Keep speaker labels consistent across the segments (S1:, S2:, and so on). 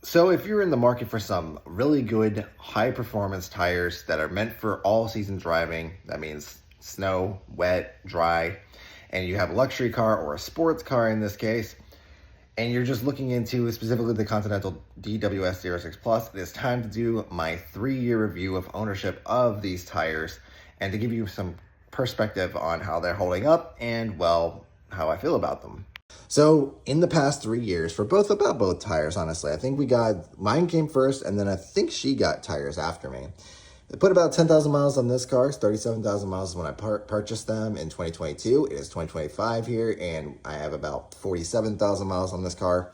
S1: So if you're in the market for some really good high performance tires that are meant for all season driving, that means snow, wet, dry, and you have a luxury car or a sports car in this case, and you're just looking into specifically the Continental DWS06 Plus, it is time to do my 3-year review of ownership of these tires and to give you some perspective on how they're holding up and, well, how I feel about them. So in the past 3 years, for both tires, honestly, I think mine came first, and then I think she got tires after me. They put about 10,000 miles on this car. 37,000 miles when I purchased them in 2022. It is 2025 here, and I have about 47,000 miles on this car.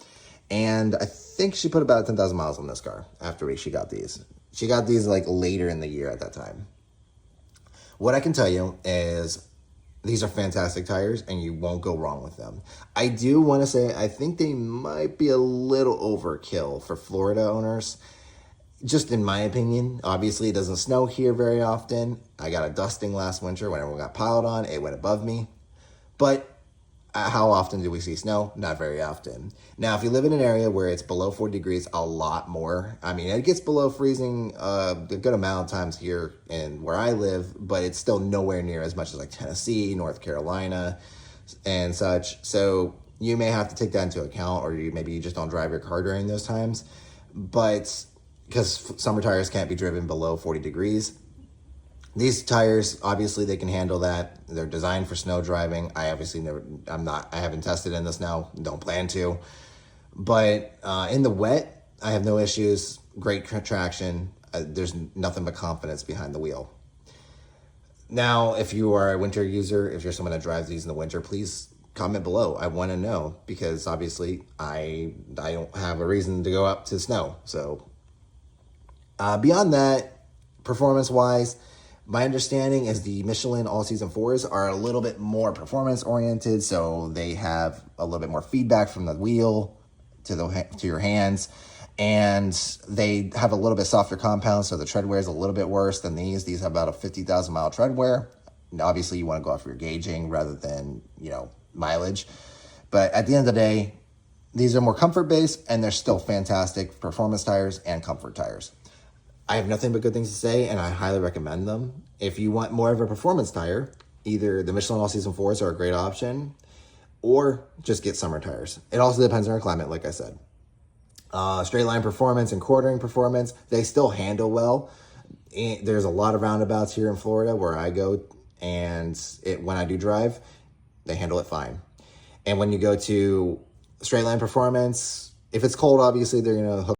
S1: And I think she put about 10,000 miles on this car after she got these. She got these like later in the year at that time. What I can tell you is these are fantastic tires, and you won't go wrong with them. I do want to say I think they might be a little overkill for Florida owners, just in my opinion. Obviously, it doesn't snow here very often. I got a dusting last winter when everyone got piled on. It went above me. But how often do we see snow? Not very often. Now, if you live in an area where it's below 40 degrees, a lot more. I mean, it gets below freezing a good amount of times here in where I live, but it's still nowhere near as much as like Tennessee, North Carolina, and such. So you may have to take that into account, or maybe you just don't drive your car during those times. But because summer tires can't be driven below 40 degrees, these tires, obviously, they can handle that. They're designed for snow driving. I haven't tested in the snow, don't plan to. But in the wet, I have no issues. Great traction. There's nothing but confidence behind the wheel. Now, if you are a winter user, if you're someone that drives these in the winter, please comment below. I want to know, because obviously I don't have a reason to go up to snow. So beyond that, performance-wise, my understanding is the Michelin all-season 4s are a little bit more performance-oriented, so they have a little bit more feedback from the wheel to your hands, and they have a little bit softer compound, so the tread wear is a little bit worse than these. These have about a 50,000-mile tread wear. Now, obviously, you want to go off your gauging rather than, mileage. But at the end of the day, these are more comfort-based, and they're still fantastic performance tires and comfort tires. I have nothing but good things to say, and I highly recommend them. If you want more of a performance tire, either the Michelin all-season 4s are a great option, or just get summer tires. It also depends on your climate, like I said. Straight line performance and quartering performance, they still handle well. There's a lot of roundabouts here in Florida where I go, and when I do drive, they handle it fine. And when you go to straight line performance, if it's cold, obviously they're going to hook